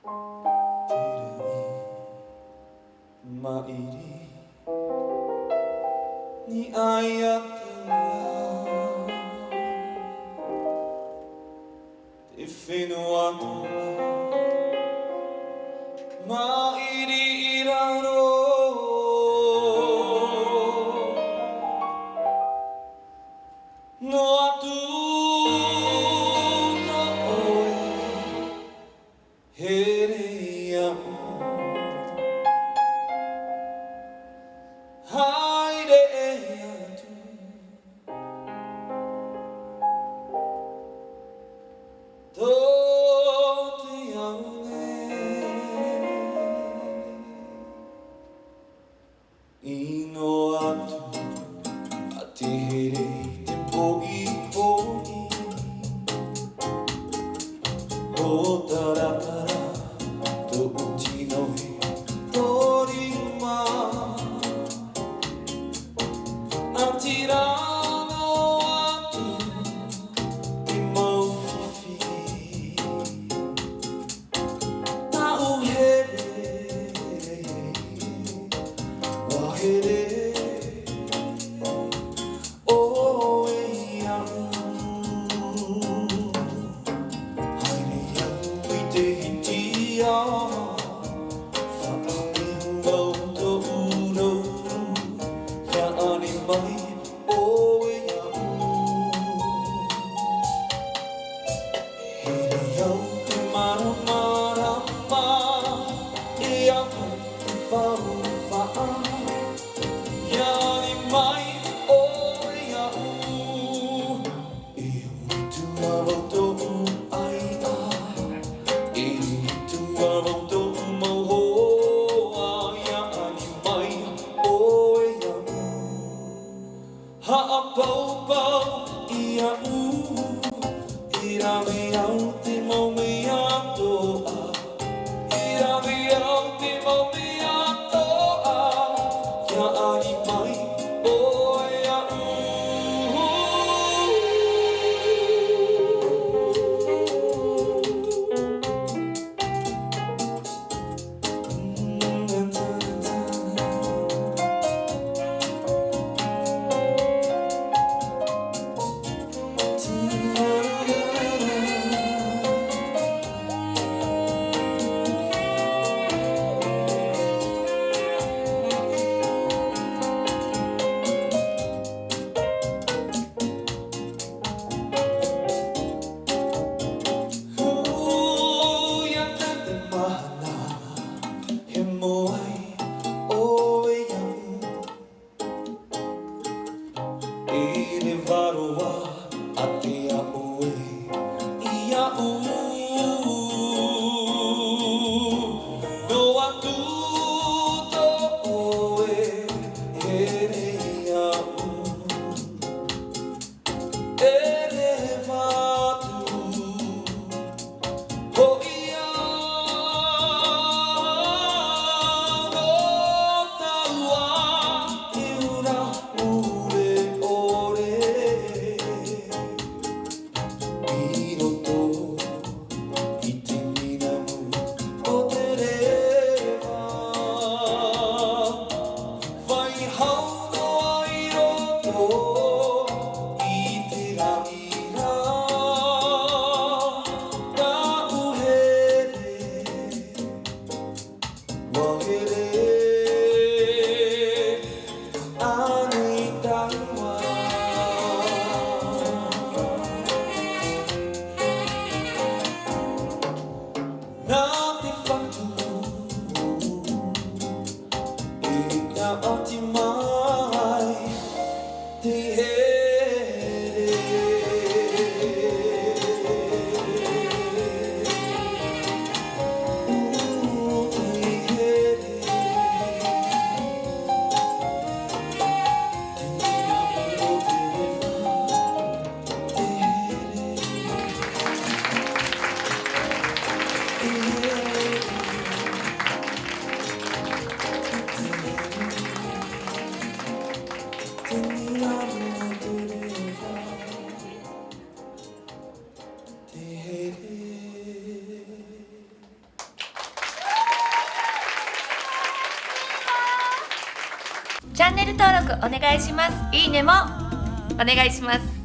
参りに会い合ったら手フの後は参りいらろうの後とへれや入れやとどうてやうねいのあとあてへれてぽいぽいほたらたらどっちのへとりまあちらのあとでもフィフィなおへれわへれおえやんはいれやんいてひちやチャンネル登録お願いします。いいねもお願いします。